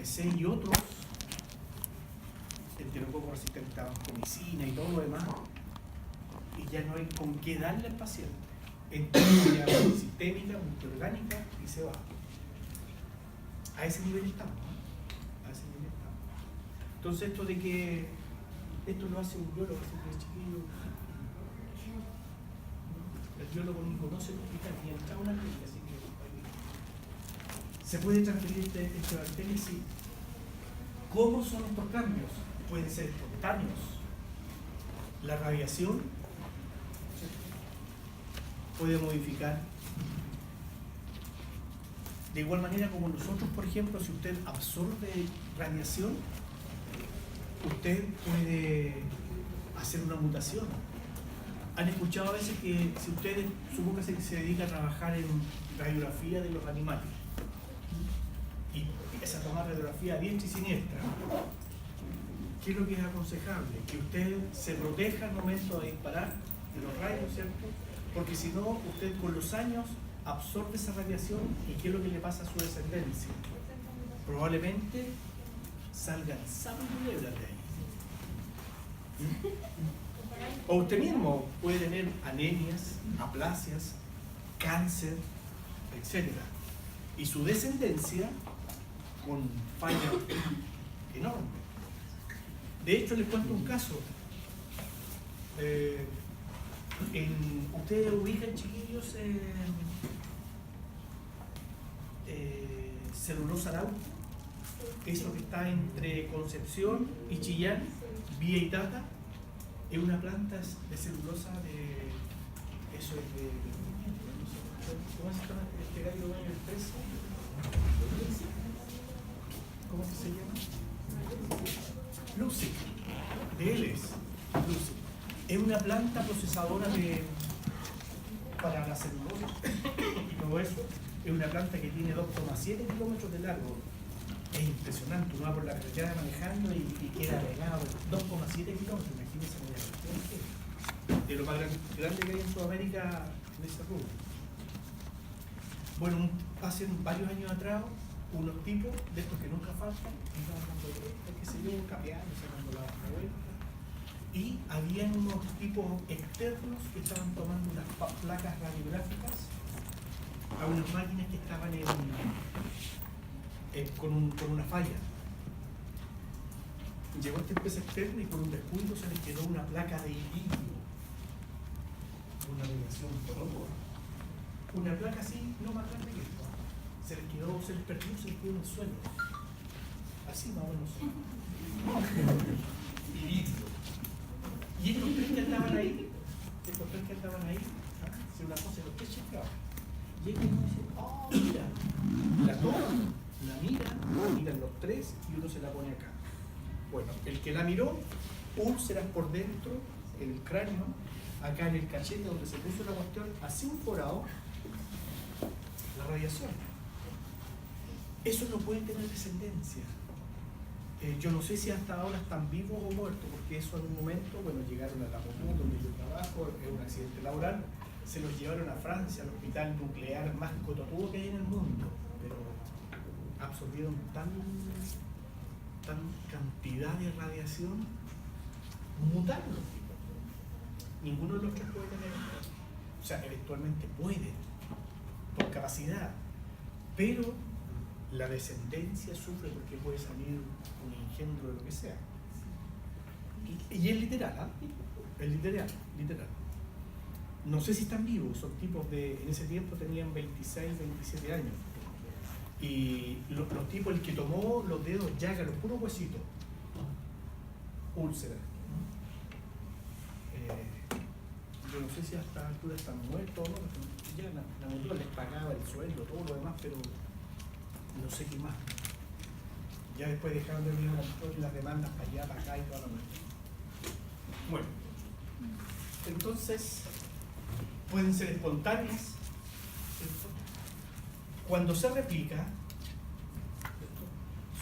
ABC y otros, enterococo resistente a vancomicina y todo lo demás, y ya no hay con qué darle al paciente. Entonces ya sistémica, multiorgánica y se va. A ese nivel estamos, ¿no? A ese nivel estamos. Entonces esto de que esto lo hace un biólogo, así que chiquillo, el biólogo ni conoce el hospital ni entra a una clínica, así que se puede transferir este bacteria, sí. ¿Cómo son estos cambios? Pueden ser espontáneos. La radiación puede modificar. De igual manera como nosotros, por ejemplo, si usted absorbe radiación, usted puede hacer una mutación. Han escuchado a veces que si ustedes, supongo que se dedica a trabajar en radiografía de los animales y empieza a tomar radiografía a diestra y siniestra, ¿qué es lo que es aconsejable? Que usted se proteja al momento de disparar de los rayos, ¿cierto? Porque si no, usted con los años absorbe esa radiación y ¿qué es lo que le pasa a su descendencia? Probablemente salgan sapos y culebras de ahí. O usted mismo puede tener anemias, aplasias, cáncer, etc. Y su descendencia con falla enorme. De hecho, les cuento un caso. Ustedes ubican, chiquillos, celulosa Arauco, eso que está entre Concepción y Chillán, Vía Itata, es una planta de celulosa de. Eso es de. ¿Cómo se llama este gallo dueño del preso? ¿Cómo que se llama? Lucy. De él es. Lucy. Es una planta procesadora para la celulosa y todo eso. Es una planta que tiene 2,7 kilómetros de largo. Es impresionante, uno va por la carretera manejando y queda pegado 2,7 kilómetros. Imagínense de lo más grande que hay en Sudamérica en esa ruta. Bueno, hace varios años atrás, unos tipos de estos que nunca faltan, estaban dando vueltas, qué sé yo, capeando, sacando la vuelta. Y habían unos tipos externos que estaban tomando unas placas radiográficas a unas máquinas que estaban con una falla. Llegó esta empresa externa y por un descuido se les quedó una placa de iridio, una radiación por una placa así, no más grande que esto. Se les perdió, se les quedó en el suelo. Así más o menos. Iridio. Y estos tres que andaban ahí, si una cosa, los tres chequeaban. Y ellos dicen, oh, mira, la toman, miran los tres y uno se la pone acá. Bueno, el que la miró, úlceras por dentro, el cráneo, acá en el cachete donde se puso la cuestión, así un forado, la radiación. Eso no puede tener descendencia. Yo no sé si hasta ahora están vivos o muertos, porque eso en un momento, bueno, llegaron a la Moscú, donde yo trabajo, es un accidente laboral, se los llevaron a Francia, al hospital nuclear más cototudo que hay en el mundo, pero absorbieron tan cantidad de radiación, mutaron los tipos. Ninguno de los tres puede tener, o sea, eventualmente pueden, por capacidad, pero la descendencia sufre porque puede salir un engendro de lo que sea. Y es literal, ¿eh? Es literal. No sé si están vivos, son tipos en ese tiempo tenían 26, 27 años. Y los tipos, el que tomó los dedos llagas, los puros huesitos, úlceras. Yo no sé si a esta altura están muertos o no, ya la motora les pagaba el sueldo, todo lo demás, pero no sé qué más. Ya después dejaron de venir las demandas para allá, para acá y toda la noche. Bueno, entonces pueden ser espontáneas, ¿cierto? Cuando se replica, ¿cierto?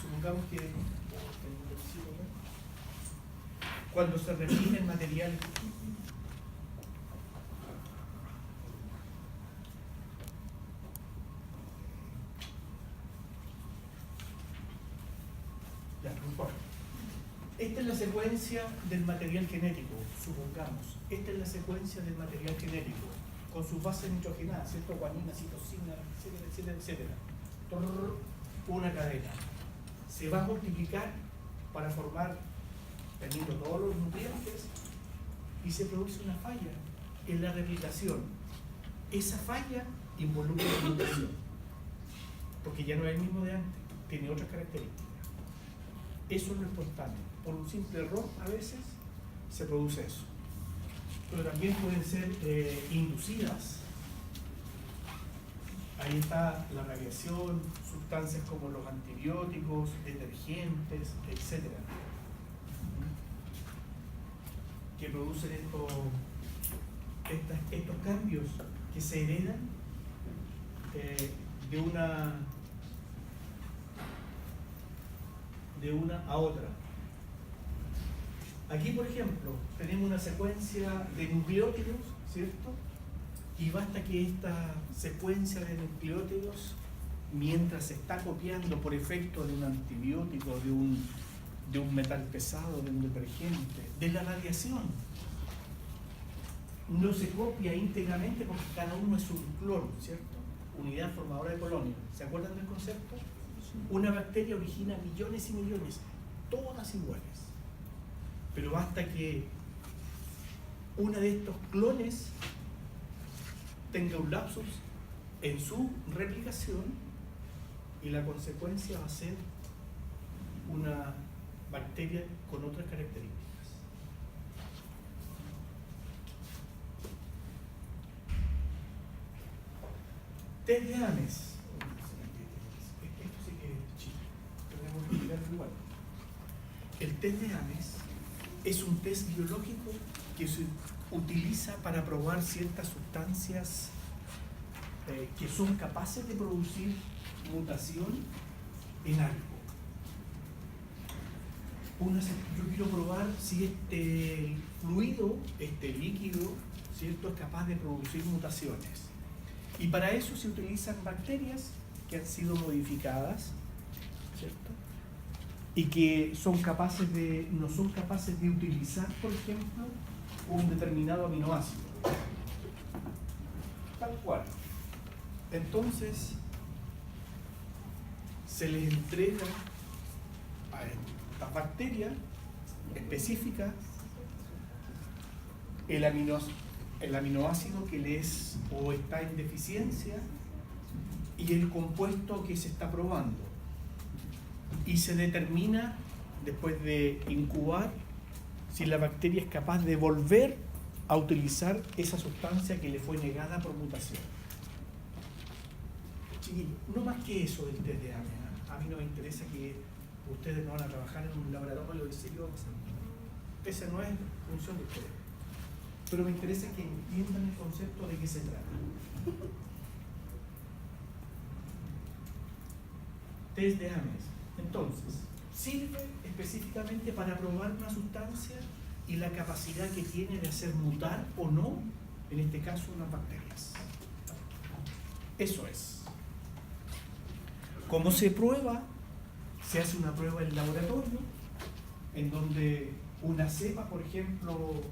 Supongamos que cuando se replica en materiales no importa. Esta es la secuencia del material genético, supongamos. Esta es la secuencia del material genético, con sus bases nitrogenadas, ¿cierto? Guanina, citosina, etcétera, etcétera, etcétera. Una cadena. Se va a multiplicar para formar, teniendo todos los nutrientes, y se produce una falla en la replicación. Esa falla involucra la mutación, porque ya no es el mismo de antes, tiene otras características. Eso no es espontáneo. Por un simple error, a veces, se produce eso. Pero también pueden ser inducidas. Ahí está la radiación, sustancias como los antibióticos, detergentes, etc. Que producen estos cambios que se heredan de una a otra. Aquí, por ejemplo, tenemos una secuencia de nucleótidos, ¿cierto? Y basta que esta secuencia de nucleótidos, mientras se está copiando por efecto de un antibiótico, de un metal pesado, de un detergente, de la radiación, no se copia íntegramente porque cada uno es un clon, ¿cierto? Unidad formadora de polonio. ¿Se acuerdan del concepto? Una bacteria origina millones y millones, todas iguales. Pero basta que una de estos clones tenga un lapsus en su replicación y la consecuencia va a ser una bacteria con otras características. Test de Ames. Esto sí que es chido. Tenemos que explicarlo igual. El test de Ames es un test biológico que se utiliza para probar ciertas sustancias que son capaces de producir mutación en algo. Yo quiero probar si este fluido, este líquido, ¿cierto?, es capaz de producir mutaciones. Y para eso se utilizan bacterias que han sido modificadas, ¿cierto?, y que no son capaces de utilizar, por ejemplo, un determinado aminoácido. Tal cual. Entonces, se les entrega a esta bacteria específica el aminoácido que les o está en deficiencia y el compuesto que se está probando. Y se determina, después de incubar, si la bacteria es capaz de volver a utilizar esa sustancia que le fue negada por mutación. Chiquillos, no más que eso del test de Ames. A mí no me interesa que ustedes no van a trabajar en un laboratorio de serio. Esa no es función de ustedes. Pero me interesa que entiendan el concepto de qué se trata. Test de Ames. Entonces, sirve específicamente para probar una sustancia y la capacidad que tiene de hacer mutar o no, en este caso, unas bacterias. Eso es. ¿Cómo se prueba? Se hace una prueba en laboratorio, en donde una cepa, por ejemplo,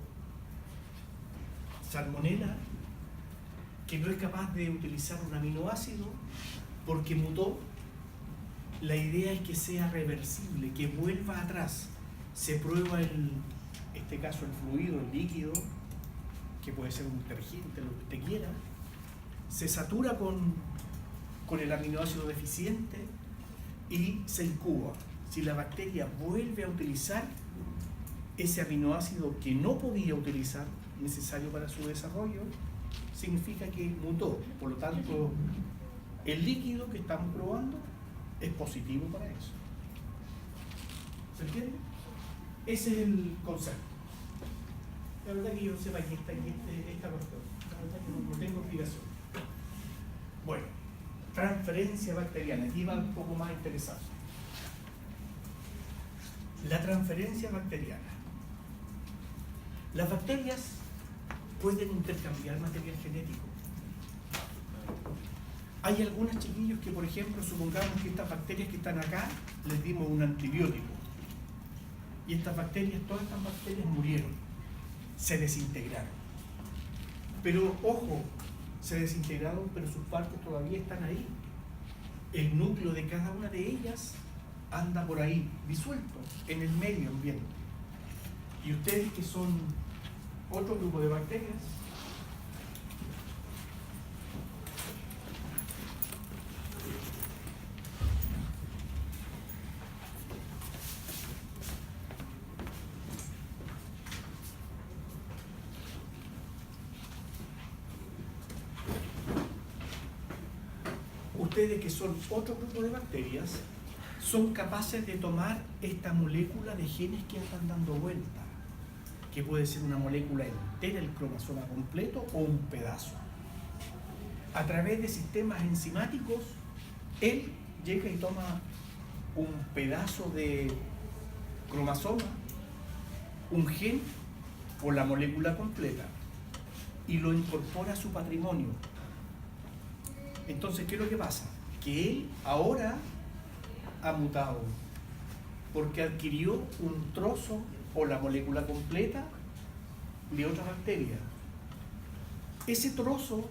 Salmonella, que no es capaz de utilizar un aminoácido porque mutó. La idea es que sea reversible, que vuelva atrás. Se prueba este caso el fluido, el líquido, que puede ser un detergente, lo que usted quiera. Se satura con el aminoácido deficiente y se incuba. Si la bacteria vuelve a utilizar ese aminoácido que no podía utilizar, necesario para su desarrollo, significa que mutó. Por lo tanto, el líquido que estamos probando es positivo para eso. ¿Se entiende? Ese es el concepto. La verdad que yo sepa que esta cuestión, la verdad que no tengo explicación. Bueno, transferencia bacteriana. Aquí va un poco más interesante. La transferencia bacteriana. Las bacterias pueden intercambiar material genético. Hay algunos chiquillos que, por ejemplo, supongamos que estas bacterias que están acá, les dimos un antibiótico. Y estas bacterias, todas estas bacterias murieron, se desintegraron. Pero ojo, se desintegraron, pero sus partes todavía están ahí. El núcleo de cada una de ellas anda por ahí, disuelto en el medio ambiente. Y ustedes, que son otro grupo de bacterias, son capaces de tomar esta molécula de genes que están dando vuelta, que puede ser una molécula entera, el cromosoma completo o un pedazo. A través de sistemas enzimáticos, él llega y toma un pedazo de cromosoma, un gen o la molécula completa, y lo incorpora a su patrimonio. Entonces, ¿qué es lo que pasa? Que él ahora ha mutado porque adquirió un trozo o la molécula completa de otra bacteria. Ese trozo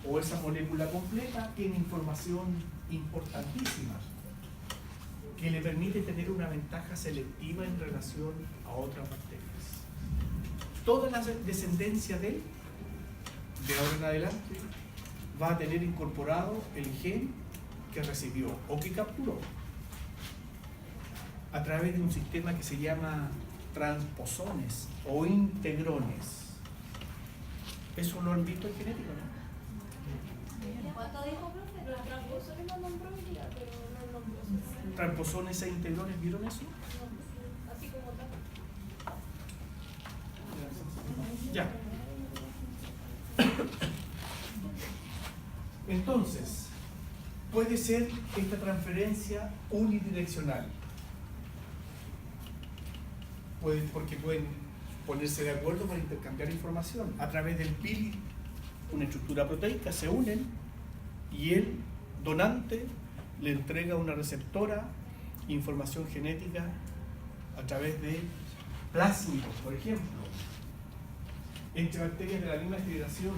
o esa molécula completa tiene información importantísima que le permite tener una ventaja selectiva en relación a otras bacterias. Toda la descendencia de él, de ahora en adelante, va a tener incorporado el gen que recibió o que capturó a través de un sistema que se llama transposones o integrones. Eso lo han visto en genética, ¿no? ¿Cuánto dijo, profe? Los transposones no nombró hoy día, pero no nombró. Transposones e integrones, ¿vieron eso? No, así como tal. Ya. Entonces, puede ser esta transferencia unidireccional. Porque pueden ponerse de acuerdo para intercambiar información. A través del pili, una estructura proteica, se unen y el donante le entrega a una receptora información genética a través de plásmidos, por ejemplo, entre bacterias de la misma generación.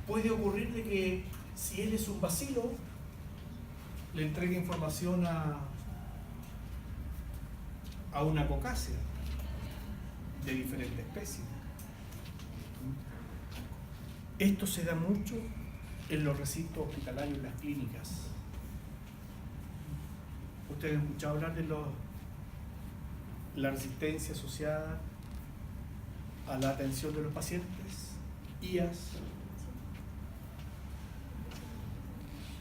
Puede ocurrir de que si él es un bacilo, le entregue información a una cocácea de diferentes especies. Esto se da mucho en los recintos hospitalarios, en las clínicas. Ustedes han escuchado hablar de la resistencia asociada a la atención de los pacientes, IAS,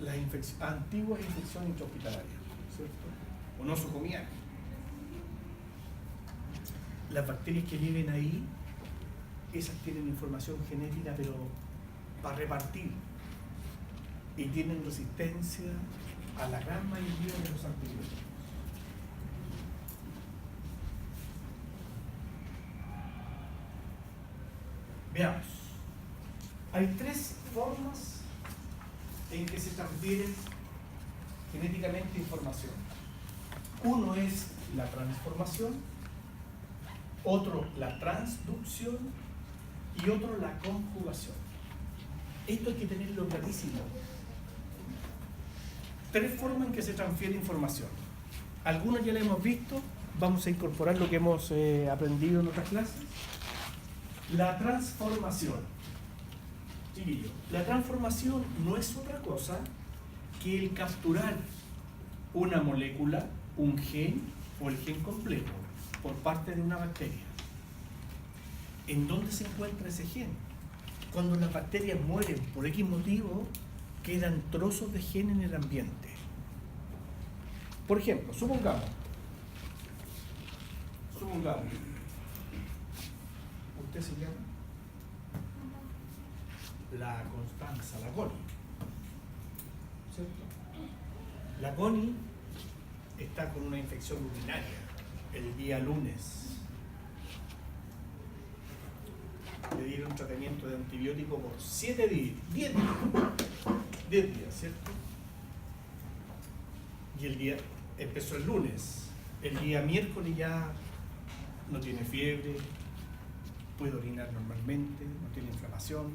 las antiguas infecciones intrahospitalarias, ¿cierto? O nosocomiales. Las bacterias que viven ahí, esas tienen información genética, pero para repartir, y tienen resistencia a la gran mayoría de los antibióticos. Veamos. Hay tres formas en que se transfiere genéticamente información. Uno es la transformación, otro la transducción y otro la conjugación. Esto hay que tenerlo clarísimo. Tres formas en que se transfiere información. Algunas ya las hemos visto, vamos a incorporar lo que hemos aprendido en otras clases. La transformación. Chiquillo, la transformación no es otra cosa que el capturar una molécula, un gen o el gen completo por parte de una bacteria. ¿En dónde se encuentra ese gen? Cuando las bacterias mueren por X motivo, quedan trozos de gen en el ambiente. Por ejemplo, supongamos, usted se llama la Constanza, la Connie, ¿cierto? La Connie está con una infección urinaria el día lunes. Le dieron un tratamiento de antibiótico por 7 días, 10 días, ¿cierto? Y el día empezó el lunes, el día miércoles ya no tiene fiebre, puede orinar normalmente, no tiene inflamación,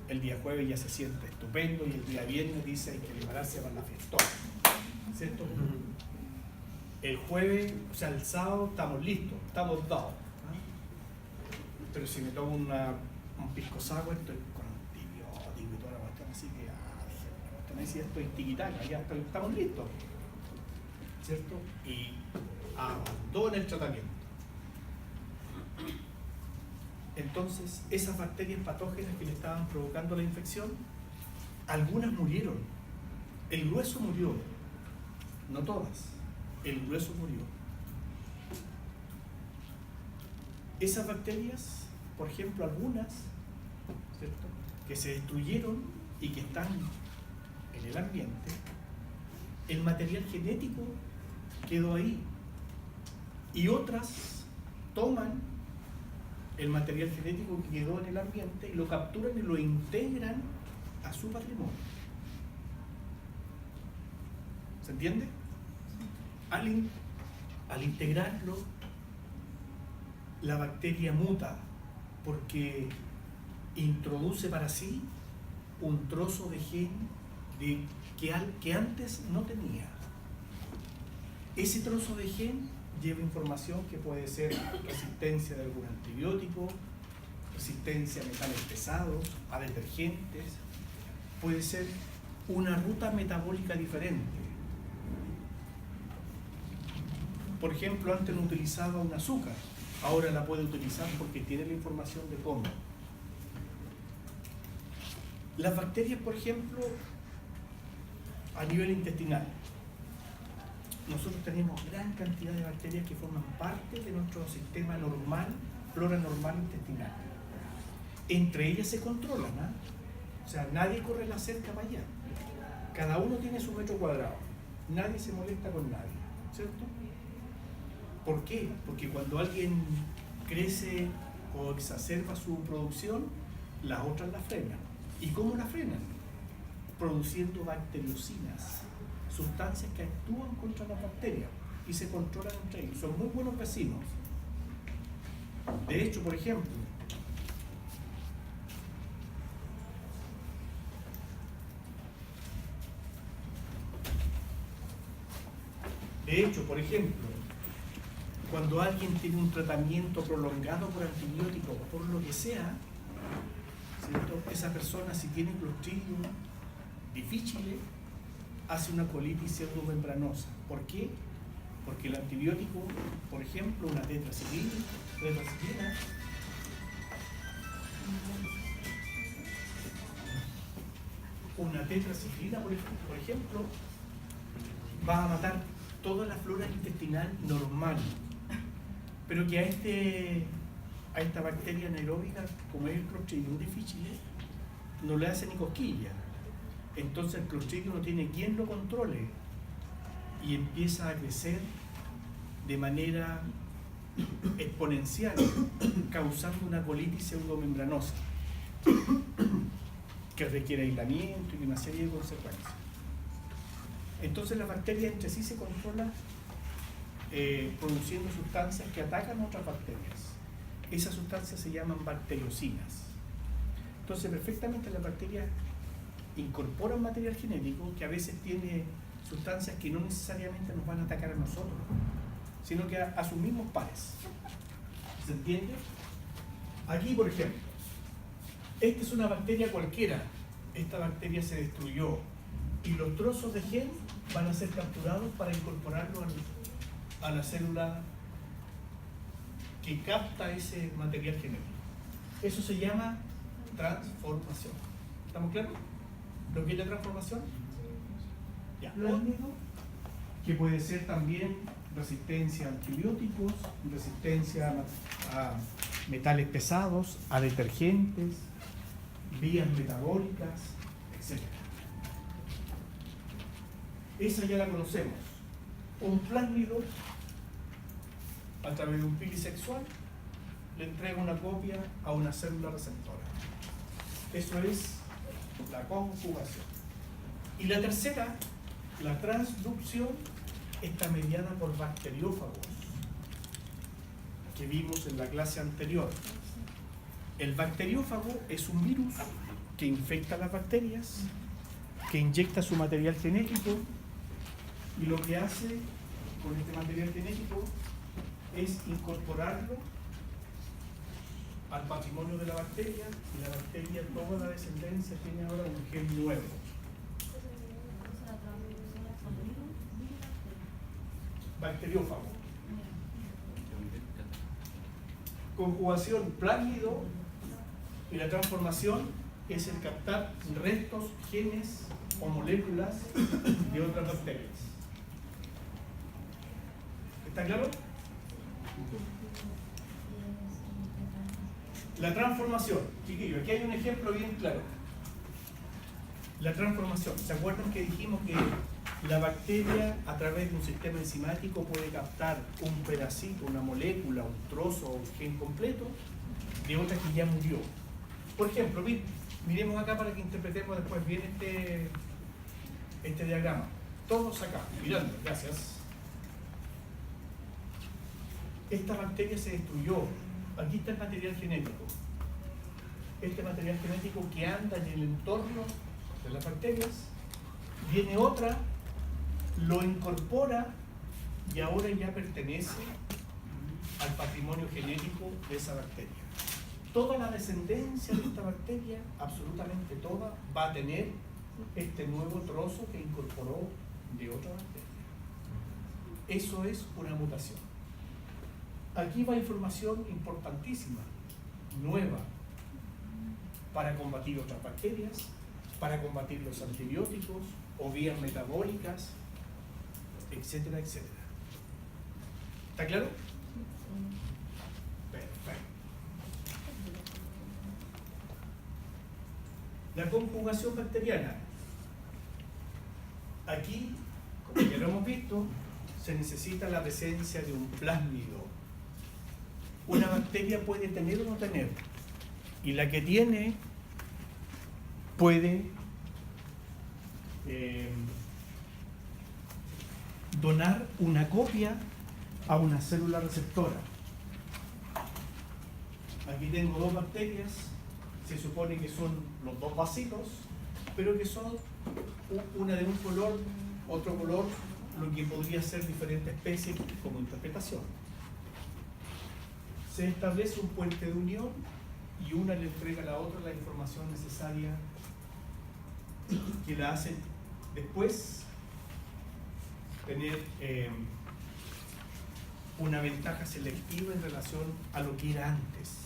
el día jueves ya se siente estupendo y el día viernes dice hay que prepararse para la fiesta, ¿cierto? El jueves, o sea, el sábado estamos listos, estamos dados, ¿no? Pero si me tomo un pisco sour estoy con antibiótico y toda la cuestión, así que ahí sí estoy tiquitaca, ya estamos listos, ¿cierto? Y abandona el tratamiento. Entonces, esas bacterias patógenas que le estaban provocando la infección, algunas murieron. El grueso murió, no todas, el grueso murió. Esas bacterias, por ejemplo, algunas, ¿cierto?, que se destruyeron y que están en el ambiente, el material genético quedó ahí. Y otras toman el material genético que quedó en el ambiente y lo capturan y lo integran a su patrimonio. ¿Se entiende? Al integrarlo, la bacteria muta porque introduce para sí un trozo de gen que antes no tenía. Ese trozo de gen lleva información que puede ser resistencia de algún antibiótico, resistencia a metales pesados, a detergentes, puede ser una ruta metabólica diferente. Por ejemplo, antes no utilizaba un azúcar, ahora la puede utilizar porque tiene la información de cómo. Las bacterias, por ejemplo, a nivel intestinal, nosotros tenemos gran cantidad de bacterias que forman parte de nuestro sistema normal, flora normal intestinal. Entre ellas se controlan, ¿eh? O sea, nadie corre la cerca para allá. Cada uno tiene su metro cuadrado. Nadie se molesta con nadie, ¿cierto? ¿Por qué? Porque cuando alguien crece o exacerba su producción, las otras la frenan. ¿Y cómo la frenan? Produciendo bacteriocinas, sustancias que actúan contra las bacterias y se controlan entre ellos. Son muy buenos vecinos. De hecho, por ejemplo, cuando alguien tiene un tratamiento prolongado por antibióticos o por lo que sea, ¿cierto?, esa persona, si tiene Clostridium difficile, hace una colitis pseudomembranosa. ¿Por qué? Porque el antibiótico, por ejemplo, una tetraciclina, por ejemplo, va a matar toda la flora intestinal normal, pero que a esta bacteria anaeróbica, como es el Clostridium difficile, no le hace ni cosquilla. Entonces el Clostridium no tiene quien lo controle y empieza a crecer de manera exponencial, causando una colitis pseudomembranosa que requiere aislamiento y una serie de consecuencias. Entonces las bacterias entre sí se controlan produciendo sustancias que atacan a otras bacterias. Esas sustancias se llaman bacteriocinas. Entonces perfectamente las bacterias incorporan material genético que a veces tiene sustancias que no necesariamente nos van a atacar a nosotros, sino que a sus mismos pares. ¿Se entiende? Aquí, por ejemplo, esta es una bacteria cualquiera. Esta bacteria se destruyó y los trozos de gen van a ser capturados para incorporarlo a la célula que capta ese material genético. Eso se llama transformación. ¿Estamos claros? ¿Lo que es la transformación? Ya. Que puede ser también resistencia a antibióticos, resistencia a metales pesados, a detergentes, vías metabólicas, etc. Esa ya la conocemos. Un plásmido, a través de un pili sexual, le entrega una copia a una célula receptora. Eso es la conjugación. Y la tercera, la transducción, está mediada por bacteriófagos, que vimos en la clase anterior. El bacteriófago es un virus que infecta las bacterias, que inyecta su material genético, y lo que hace con este material genético es incorporarlo al patrimonio de la bacteria, y la bacteria, toda la descendencia, tiene ahora un gen nuevo. Bacteriófago. Conjugación plásmido, y la transformación es el captar restos, genes o moléculas de otras bacterias. ¿Está claro? La transformación, chiquillos, aquí hay un ejemplo bien claro. La transformación, ¿se acuerdan que dijimos que la bacteria a través de un sistema enzimático puede captar un pedacito, una molécula, un trozo o un gen completo de otra que ya murió? Por ejemplo, miremos acá para que interpretemos después bien este diagrama. Todos acá, mirando, gracias. Esta bacteria se destruyó. Aquí está el material genético. Este material genético que anda en el entorno de las bacterias, viene otra, lo incorpora y ahora ya pertenece al patrimonio genético de esa bacteria. Toda la descendencia de esta bacteria, absolutamente toda, va a tener este nuevo trozo que incorporó de otra bacteria. Eso es una mutación. Aquí va información importantísima, nueva, para combatir otras bacterias, para combatir los antibióticos o vías metabólicas, etcétera, etcétera. ¿Está claro? Perfecto. La conjugación bacteriana. Aquí, como ya lo hemos visto, se necesita la presencia de un plásmido. Una bacteria puede tener o no tener, y la que tiene puede donar una copia a una célula receptora. Aquí tengo dos bacterias, se supone que son los dos vasitos, pero que son una de un color, otro color, lo que podría ser diferente especie como interpretación. Se establece un puente de unión y una le entrega a la otra la información necesaria que la hace después tener una ventaja selectiva en relación a lo que era antes.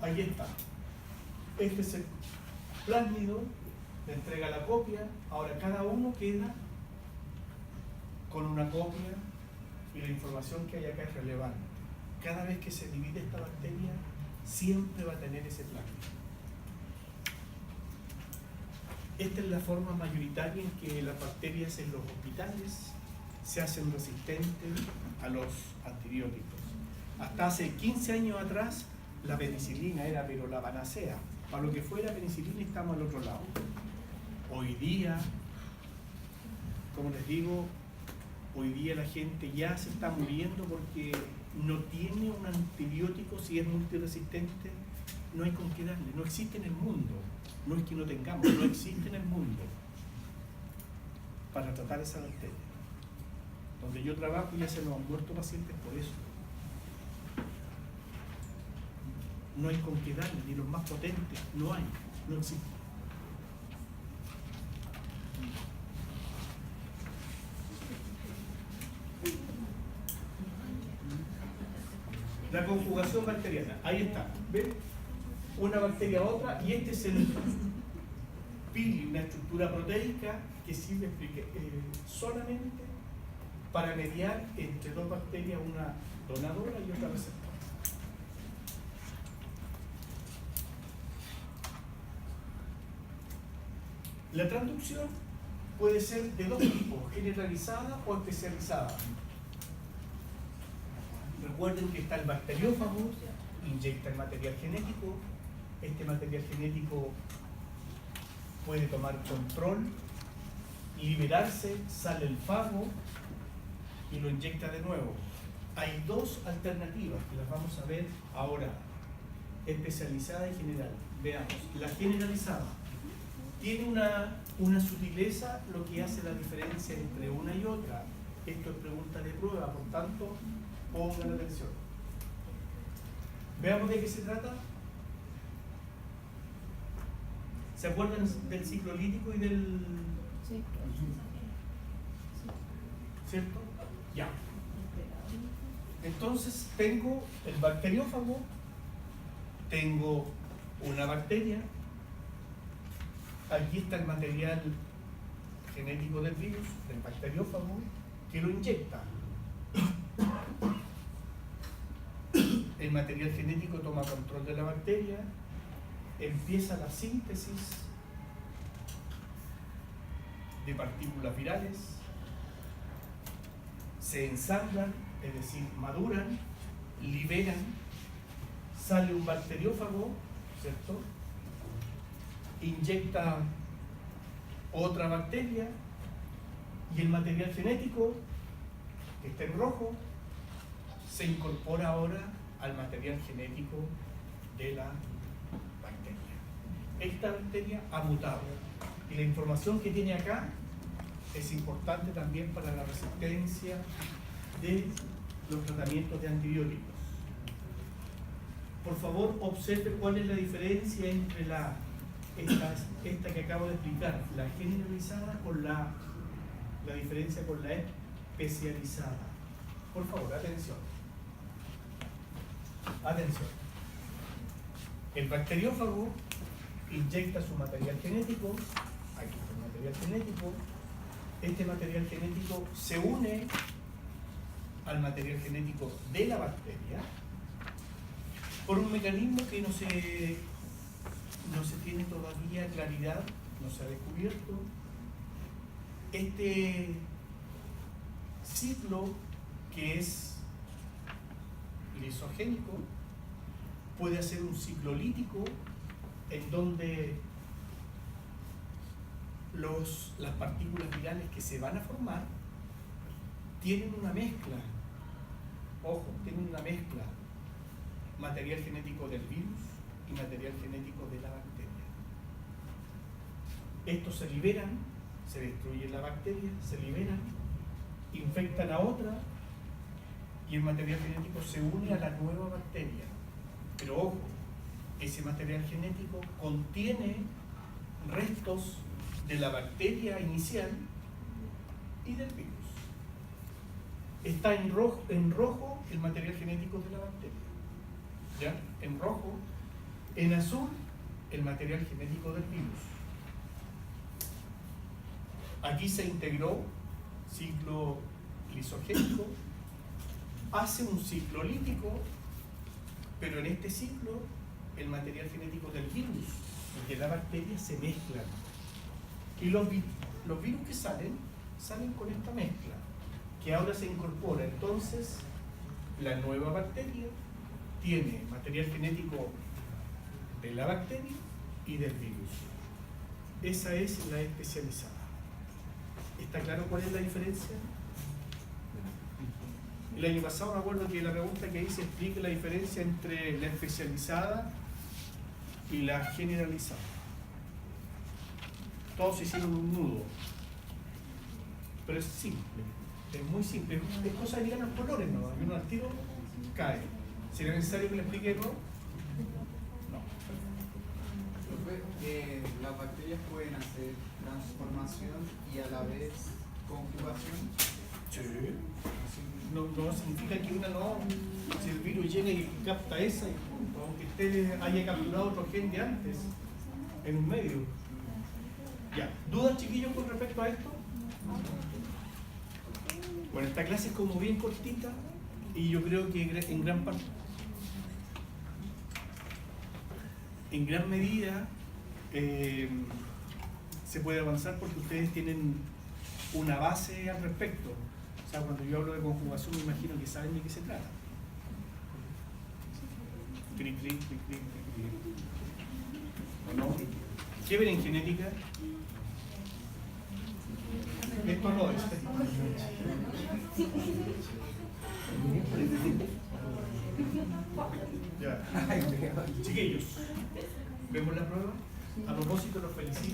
Ahí está. Este es el plásmido, le entrega la copia, ahora cada uno queda con una copia y la información que hay acá es relevante. Cada vez que se divide esta bacteria, siempre va a tener ese plásmido. Esta es la forma mayoritaria en que las bacterias en los hospitales se hacen resistentes a los antibióticos. Hasta hace 15 años atrás, la penicilina era pero la panacea. Para lo que fuera penicilina estamos al otro lado. Hoy día, como les digo, hoy día la gente ya se está muriendo porque no tiene un antibiótico. Si es multiresistente, no hay con qué darle, no existe en el mundo. No es que no tengamos, no existe en el mundo para tratar esa bacteria. Donde yo trabajo ya se nos han muerto pacientes por eso. No hay con qué darle, ni los más potentes, no hay, no existe. La conjugación bacteriana, ahí está, ¿ven? Una bacteria a otra, y este es el pili, una estructura proteica que sirve solamente para mediar entre dos bacterias, una donadora y otra receptora. La transducción puede ser de dos tipos, generalizada o especializada. Recuerden que está el bacteriófago, inyecta el material genético. Este material genético puede tomar control, liberarse, sale el fago y lo inyecta de nuevo. Hay dos alternativas que las vamos a ver ahora, especializada y general. Veamos, la generalizada tiene una sutileza, lo que hace la diferencia entre una y otra. Esto es pregunta de prueba, por tanto, pongan atención. Veamos de qué se trata. ¿Se acuerdan del ciclo lítico y del...? Sí. ¿Cierto? Ya. Entonces tengo el bacteriófago, tengo una bacteria, aquí está el material genético del virus, del bacteriófago, que lo inyecta. El material genético toma control de la bacteria, empieza la síntesis de partículas virales, se ensamblan, es decir, maduran, liberan, sale un bacteriófago, ¿cierto? Inyecta otra bacteria y el material genético, que está en rojo, se incorpora ahora al material genético de la bacteria. Esta bacteria ha mutado y la información que tiene acá es importante también para la resistencia de los tratamientos de antibióticos. Por favor, observe cuál es la diferencia entre esta que acabo de explicar, la generalizada, con la diferencia con la especializada. Por favor, atención. Atención. El bacteriófago inyecta su material genético, aquí está el material genético, este material genético se une al material genético de la bacteria por un mecanismo que no se tiene todavía claridad, no se ha descubierto. Este ciclo, que es lisogénico, puede hacer un ciclo lítico en donde las partículas virales que se van a formar tienen una mezcla, ojo, tienen una mezcla, material genético del virus y material genético de la bacteria. Estos se liberan, se destruye la bacteria, se liberan, infectan a otra y el material genético se une a la nueva bacteria. Pero ojo, ese material genético contiene restos de la bacteria inicial y del virus. Está en rojo el material genético de la bacteria, ¿ya? En rojo. En azul, el material genético del virus. Aquí se integró ciclo lisogénico, hace un ciclo lítico, pero en este ciclo el material genético del virus y de la bacteria se mezclan. Y los virus que salen con esta mezcla, que ahora se incorpora. Entonces, la nueva bacteria tiene material genético de la bacteria y del virus. Esa es la especializada. ¿Está claro cuál es la diferencia? El año pasado me acuerdo que la pregunta que hice explica la diferencia entre la especializada y la generalizada. Todos hicieron un nudo, pero es simple, es muy simple, es cosa de mirar los colores, ¿no? Y uno al tiro cae. ¿Sería necesario que le explique de nuevo? No. Las bacterias pueden hacer transformación y a la vez conjugación. Sí. No significa que una no, si el virus llega y capta esa, aunque usted haya capturado otro gen de antes, en un medio. Ya, ¿dudas, chiquillos, con respecto a esto? Bueno, esta clase es como bien cortita y yo creo que en gran parte, en gran medida, se puede avanzar porque ustedes tienen una base al respecto. O sea, cuando yo hablo de conjugación me imagino que saben de qué se trata. Clic, clic, clic, clic, clic, clic. ¿O no? ¿Qué ven en genética? Esto no es. Ya. Chiquillos, ¿vemos la prueba? A propósito, los felicito.